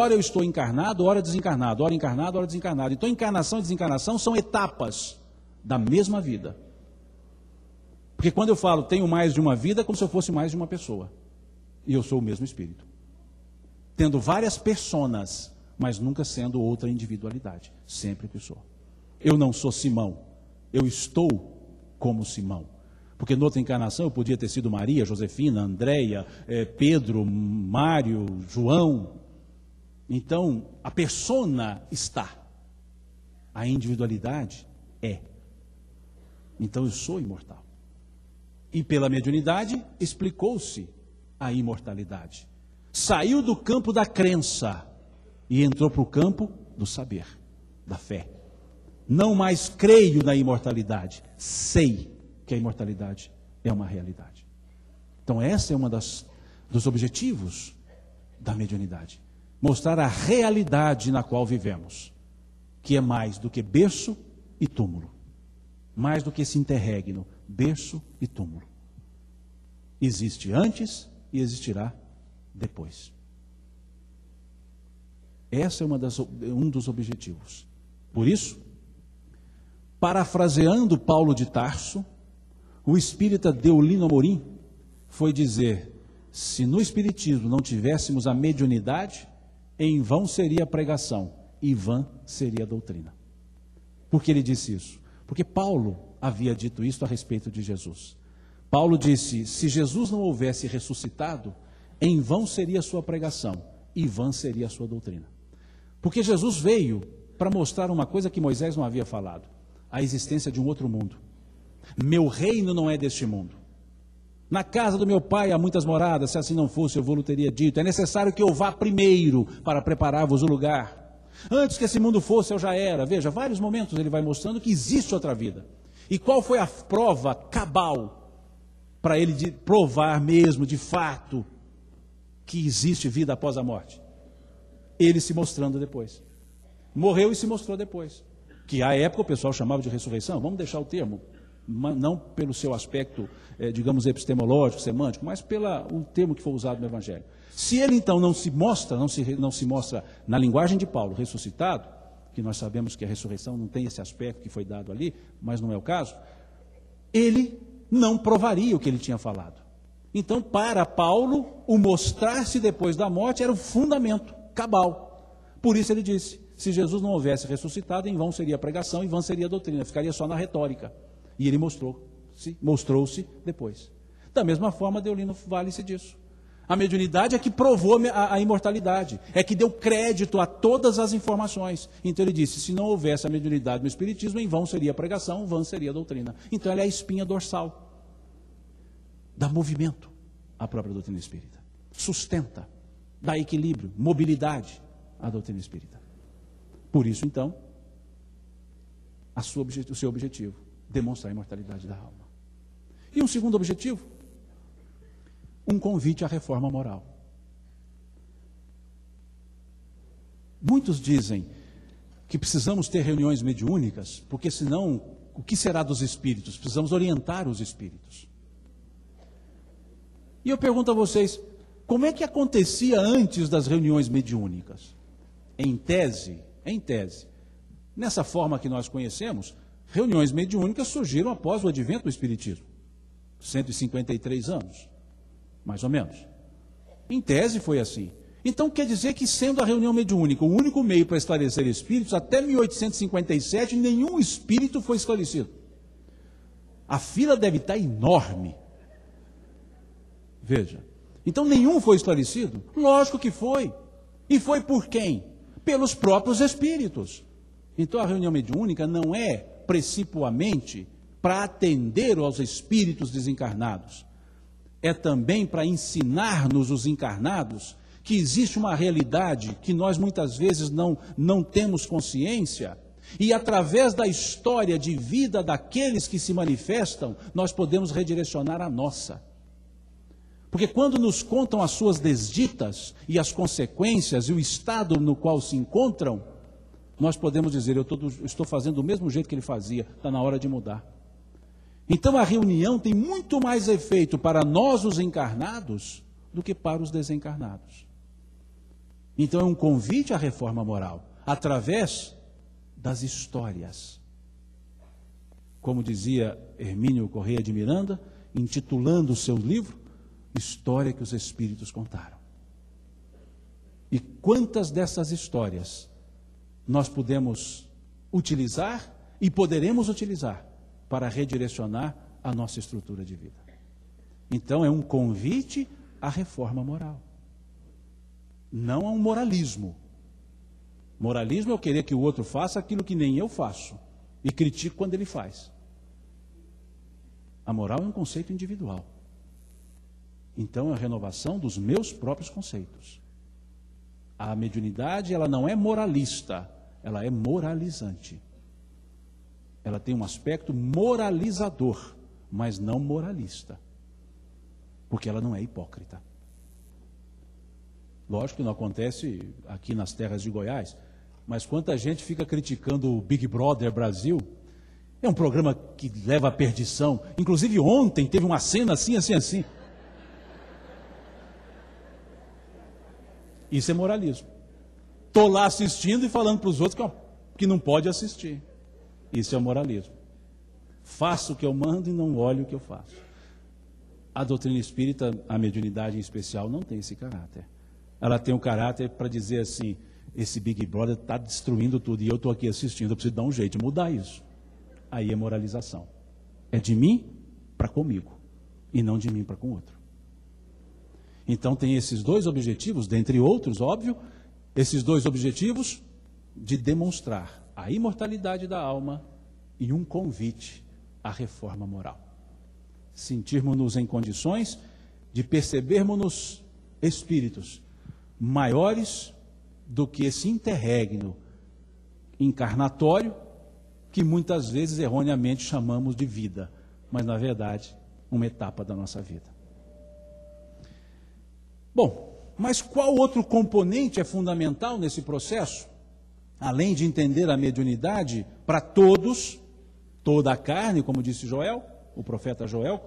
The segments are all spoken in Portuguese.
ora eu estou encarnado, ora desencarnado, ora encarnado, ora desencarnado. Então encarnação e desencarnação são etapas da mesma vida. Porque quando eu falo tenho mais de uma vida, é como se eu fosse mais de uma pessoa. E eu sou o mesmo espírito. Tendo várias personas, mas nunca sendo outra individualidade. Sempre que sou. Eu não sou Simão, eu estou como Simão. Porque noutra encarnação eu podia ter sido Maria, Josefina, Andréia, Pedro, Mário, João. Então, a persona está. A individualidade é. Então eu sou imortal. E pela mediunidade explicou-se a imortalidade. Saiu do campo da crença e entrou para o campo do saber, da fé. Não mais creio na imortalidade, sei que a imortalidade é uma realidade. Então essa é uma dos objetivos da mediunidade. Mostrar a realidade na qual vivemos, que é mais do que berço e túmulo. Mais do que esse interregno, berço e túmulo. Existe antes e existirá depois. Esse é um dos objetivos. Por isso, parafraseando Paulo de Tarso, o espírita Deolino Amorim foi dizer: se no espiritismo não tivéssemos a mediunidade, em vão seria a pregação e vã seria a doutrina. Por que ele disse isso? Porque Paulo havia dito isso a respeito de Jesus. Paulo disse: se Jesus não houvesse ressuscitado, em vão seria a sua pregação e vã seria a sua doutrina. Porque Jesus veio para mostrar uma coisa que Moisés não havia falado: a existência de um outro mundo. Meu reino não é deste mundo. Na casa do meu pai há muitas moradas, se assim não fosse eu vou-lhe teria dito. É necessário que eu vá primeiro para preparar-vos o lugar. Antes que esse mundo fosse, eu já era. Veja, vários momentos ele vai mostrando que existe outra vida. E qual foi a prova cabal para ele provar mesmo, de fato, que existe vida após a morte? Ele se mostrando depois. Morreu e se mostrou depois. Que à época o pessoal chamava de ressurreição. Vamos deixar o termo, não pelo seu aspecto, digamos, epistemológico, semântico, mas pelo termo que foi usado no Evangelho. Se ele então não se mostra na linguagem de Paulo, ressuscitado, que nós sabemos que a ressurreição não tem esse aspecto que foi dado ali, mas não é o caso, ele não provaria o que ele tinha falado. Então, para Paulo, o mostrar-se depois da morte era o fundamento cabal. Por isso ele disse: se Jesus não houvesse ressuscitado, em vão seria a pregação, em vão seria a doutrina, ficaria só na retórica. E ele mostrou-se depois. Da mesma forma, Deolino vale-se disso. A mediunidade é que provou a imortalidade, é que deu crédito a todas as informações. Então ele disse: se não houvesse a mediunidade no espiritismo, em vão seria a pregação, em vão seria a doutrina. Então ela é a espinha dorsal, dá movimento à própria doutrina espírita, sustenta, dá equilíbrio, mobilidade à doutrina espírita. Por isso, então, o seu objetivo: demonstrar a imortalidade da alma. E um segundo objetivo: um convite à reforma moral. Muitos dizem que precisamos ter reuniões mediúnicas, porque senão, o que será dos espíritos? Precisamos orientar os espíritos. E eu pergunto a vocês, como é que acontecia antes das reuniões mediúnicas? Em tese, nessa forma que nós conhecemos, reuniões mediúnicas surgiram após o advento do espiritismo. 153 anos, mais ou menos. Em tese foi assim. Então quer dizer que, sendo a reunião mediúnica o único meio para esclarecer espíritos, até 1857 nenhum espírito foi esclarecido. A fila deve estar enorme. Veja. Então nenhum foi esclarecido? Lógico que foi. E foi por quem? Pelos próprios espíritos. Então a reunião mediúnica não é precipuamente para atender aos espíritos desencarnados. É também para ensinar-nos, os encarnados, que existe uma realidade que nós muitas vezes não temos consciência, e através da história de vida daqueles que se manifestam, nós podemos redirecionar a nossa. Porque quando nos contam as suas desditas e as consequências e o estado no qual se encontram, nós podemos dizer: eu estou fazendo do mesmo jeito que ele fazia, está na hora de mudar. Então a reunião tem muito mais efeito para nós, os encarnados, do que para os desencarnados. Então é um convite à reforma moral, através das histórias. Como dizia Hermínio Corrêa de Miranda, intitulando o seu livro, História que os Espíritos Contaram. E quantas dessas histórias nós podemos utilizar e poderemos utilizar para redirecionar a nossa estrutura de vida. Então é um convite à reforma moral, não a um moralismo. Moralismo é eu querer que o outro faça aquilo que nem eu faço e critico quando ele faz. A moral é um conceito individual. Então é a renovação dos meus próprios conceitos. A mediunidade, ela não é moralista, ela é moralizante. Ela tem um aspecto moralizador, mas não moralista. Porque ela não é hipócrita. Lógico que não acontece aqui nas terras de Goiás, mas quanta gente fica criticando o Big Brother Brasil. É um programa que leva à perdição. Inclusive ontem teve uma cena assim. Isso é moralismo. Estou lá assistindo e falando para os outros que não pode assistir. Isso é moralismo. Faço o que eu mando e não olho o que eu faço. A doutrina espírita, a mediunidade em especial, não tem esse caráter. Ela tem um caráter para dizer assim, esse Big Brother está destruindo tudo e eu estou aqui assistindo, eu preciso dar um jeito de mudar isso. Aí é moralização. É de mim para comigo e não de mim para com o outro. Então tem esses dois objetivos, dentre outros, óbvio, esses dois objetivos de demonstrar a imortalidade da alma e um convite à reforma moral. Sentirmos-nos em condições de percebermos-nos espíritos maiores do que esse interregno encarnatório que muitas vezes erroneamente chamamos de vida, mas na verdade uma etapa da nossa vida. Bom, mas qual outro componente é fundamental nesse processo? Além de entender a mediunidade para todos, toda a carne, como disse Joel, o profeta Joel,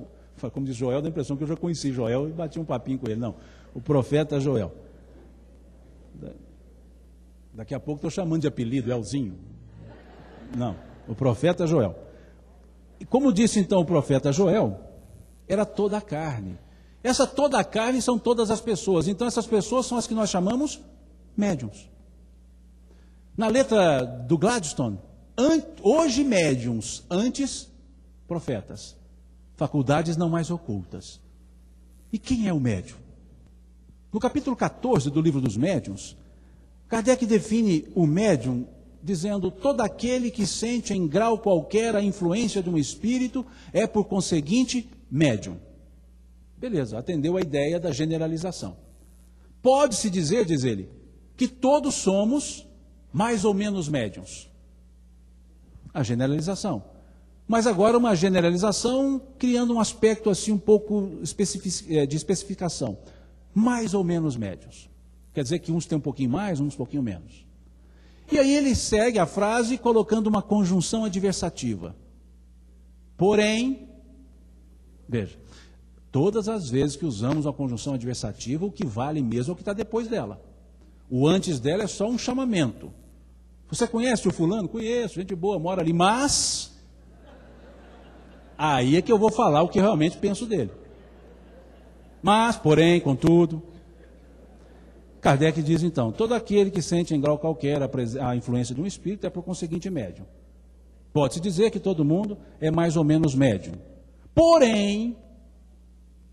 como diz Joel, dá a impressão que eu já conheci Joel e bati um papinho com ele. Não, o profeta Joel. Daqui a pouco estou chamando de apelido, Elzinho. Não, o profeta Joel. E como disse então o profeta Joel, era toda a carne. Essa toda a carne são todas as pessoas. Então essas pessoas são as que nós chamamos médiuns. Na letra do Gladstone, hoje médiuns, antes profetas. Faculdades não mais ocultas. E quem é o médium? No capítulo 14 do livro dos médiuns, Kardec define o médium dizendo: todo aquele que sente em grau qualquer a influência de um espírito é, por conseguinte, médium. Beleza, atendeu a ideia da generalização. Pode-se dizer, diz ele, que todos somos mais ou menos médiuns. A generalização. Mas agora uma generalização criando um aspecto assim um pouco de especificação. Mais ou menos médiuns. Quer dizer que uns têm um pouquinho mais, uns um pouquinho menos. E aí ele segue a frase colocando uma conjunção adversativa. Porém, veja, todas as vezes que usamos a conjunção adversativa, o que vale mesmo é o que está depois dela. O antes dela é só um chamamento. Você conhece o fulano? Conheço, gente boa, mora ali, mas... aí é que eu vou falar o que realmente penso dele. Mas, porém, contudo... Kardec diz então, todo aquele que sente em grau qualquer a influência de um espírito é por conseguinte médium. Pode-se dizer que todo mundo é mais ou menos médium. Porém,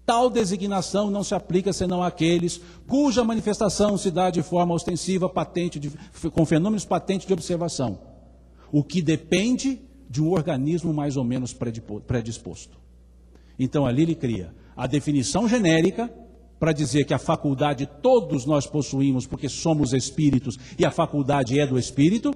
tal designação não se aplica senão àqueles cuja manifestação se dá de forma ostensiva, patente, com fenômenos patentes de observação, o que depende de um organismo mais ou menos predisposto. Então ali ele cria a definição genérica para dizer que a faculdade todos nós possuímos porque somos espíritos e a faculdade é do espírito,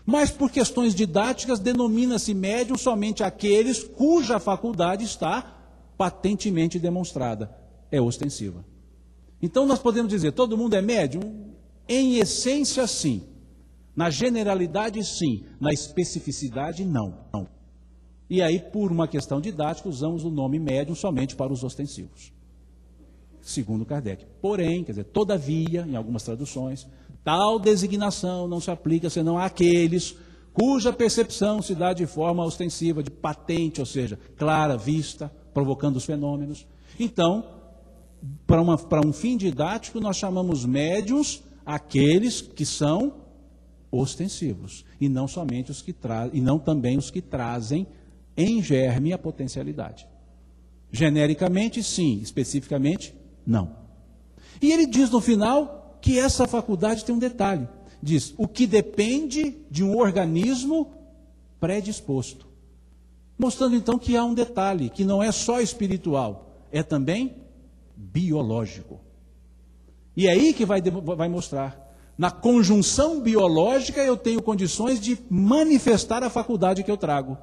mas por questões didáticas denomina-se médium somente aqueles cuja faculdade está patentemente demonstrada, é ostensiva. Então nós podemos dizer, todo mundo é médium? Em essência sim, na generalidade sim, na especificidade não. E aí por uma questão didática usamos o nome médium somente para os ostensivos. segundo Kardec. Porém, quer dizer, todavia, em algumas traduções, tal designação não se aplica senão àqueles cuja percepção se dá de forma ostensiva, de patente, ou seja, clara, vista, provocando os fenômenos. Então, para um fim didático, nós chamamos médiuns aqueles que são ostensivos, e não somente os que trazem, e não também os que trazem em germe a potencialidade. Genericamente, sim, especificamente, não. E ele diz no final que essa faculdade tem um detalhe. Diz, o que depende de um organismo predisposto. Mostrando então que há um detalhe, que não é só espiritual, é também biológico. E é aí que vai mostrar. Na conjunção biológica eu tenho condições de manifestar a faculdade que eu trago.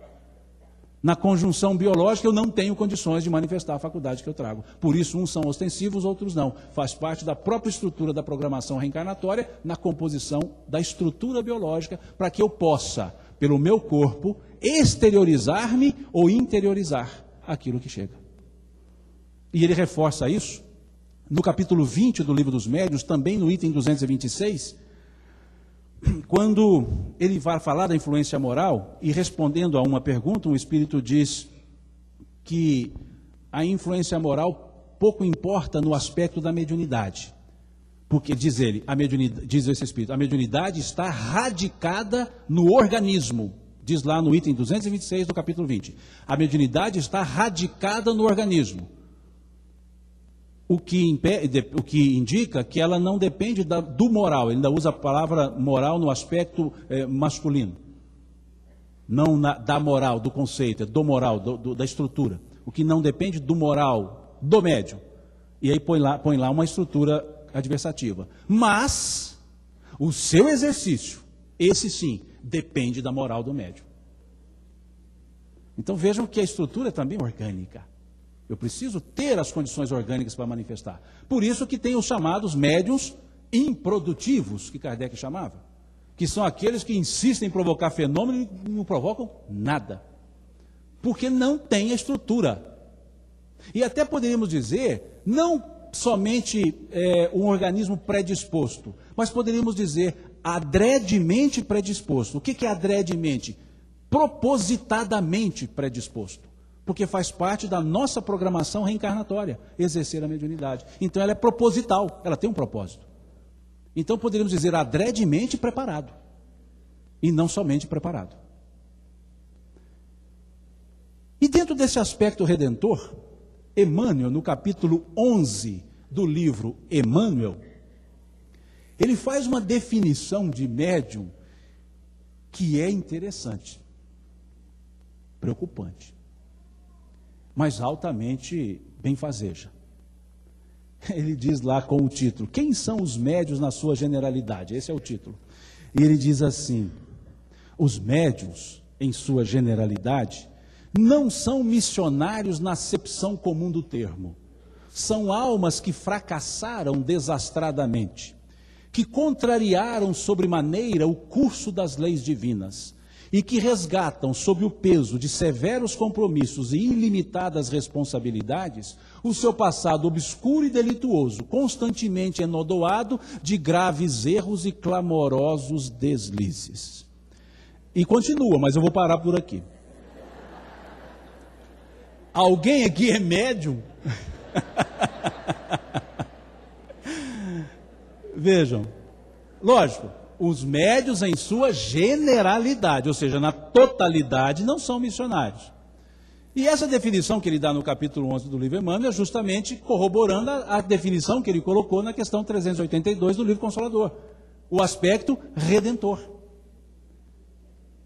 Na conjunção biológica eu não tenho condições de manifestar a faculdade que eu trago. Por isso, uns são ostensivos, outros não. Faz parte da própria estrutura da programação reencarnatória, na composição da estrutura biológica, para que eu possa, pelo meu corpo, exteriorizar-me ou interiorizar aquilo que chega. E ele reforça isso no capítulo 20 do Livro dos Médiuns, também no item 226, quando ele vai falar da influência moral, e respondendo a uma pergunta, um espírito diz que a influência moral pouco importa no aspecto da mediunidade. Porque, diz ele, diz esse espírito, a mediunidade está radicada no organismo. Diz lá no item 226 do capítulo 20. A mediunidade está radicada no organismo. O que indica que ela não depende do moral. Ele ainda usa a palavra moral no aspecto masculino. Não da moral, do conceito, é do moral, da estrutura. O que não depende do moral do médium. E aí põe lá uma estrutura adversativa. Mas o seu exercício, esse sim, depende da moral do médium. Então vejam que a estrutura é também orgânica. Eu preciso ter as condições orgânicas para manifestar. Por isso que tem os chamados médiuns improdutivos, que Kardec chamava, que são aqueles que insistem em provocar fenômenos e não provocam nada, porque não tem a estrutura. E até poderíamos dizer, não somente um organismo predisposto, mas poderíamos dizer adredemente predisposto. O que é adredemente? Propositadamente predisposto. Porque faz parte da nossa programação reencarnatória, exercer a mediunidade. Então ela é proposital, ela tem um propósito. Então poderíamos dizer adredemente preparado, e não somente preparado. E dentro desse aspecto redentor, Emmanuel, no capítulo 11 do livro Emmanuel, ele faz uma definição de médium que é interessante, preocupante, mas altamente benfazeja. Ele diz lá com o título, quem são os médiuns na sua generalidade? Esse é o título. E ele diz assim, os médiuns, em sua generalidade, não são missionários na acepção comum do termo. São almas que fracassaram desastradamente, que contrariaram sobremaneira o curso das leis divinas, e que resgatam, sob o peso de severos compromissos e ilimitadas responsabilidades, o seu passado obscuro e delituoso, constantemente enodoado de graves erros e clamorosos deslizes. E continua, mas eu vou parar por aqui. Alguém aqui é médium? Vejam, lógico, os médiuns em sua generalidade, ou seja, na totalidade, não são missionários. E essa definição que ele dá no capítulo 11 do livro Emmanuel é justamente corroborando a definição que ele colocou na questão 382 do livro Consolador, o aspecto redentor.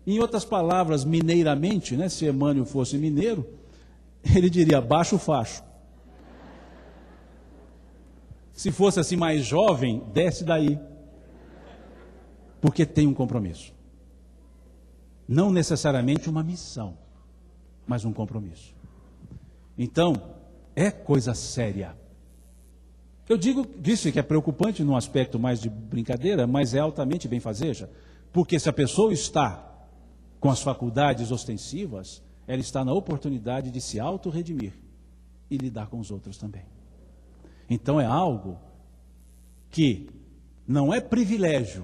Em outras palavras, mineiramente, né, se Emmanuel fosse mineiro, ele diria, baixa o facho. Se fosse assim mais jovem, desce daí. Porque tem um compromisso. Não necessariamente uma missão, mas um compromisso. Então, é coisa séria. Eu disse que é preocupante num aspecto mais de brincadeira, mas é altamente benfazeja. Porque se a pessoa está com as faculdades ostensivas, ela está na oportunidade de se autorredimir e lidar com os outros também. Então é algo que não é privilégio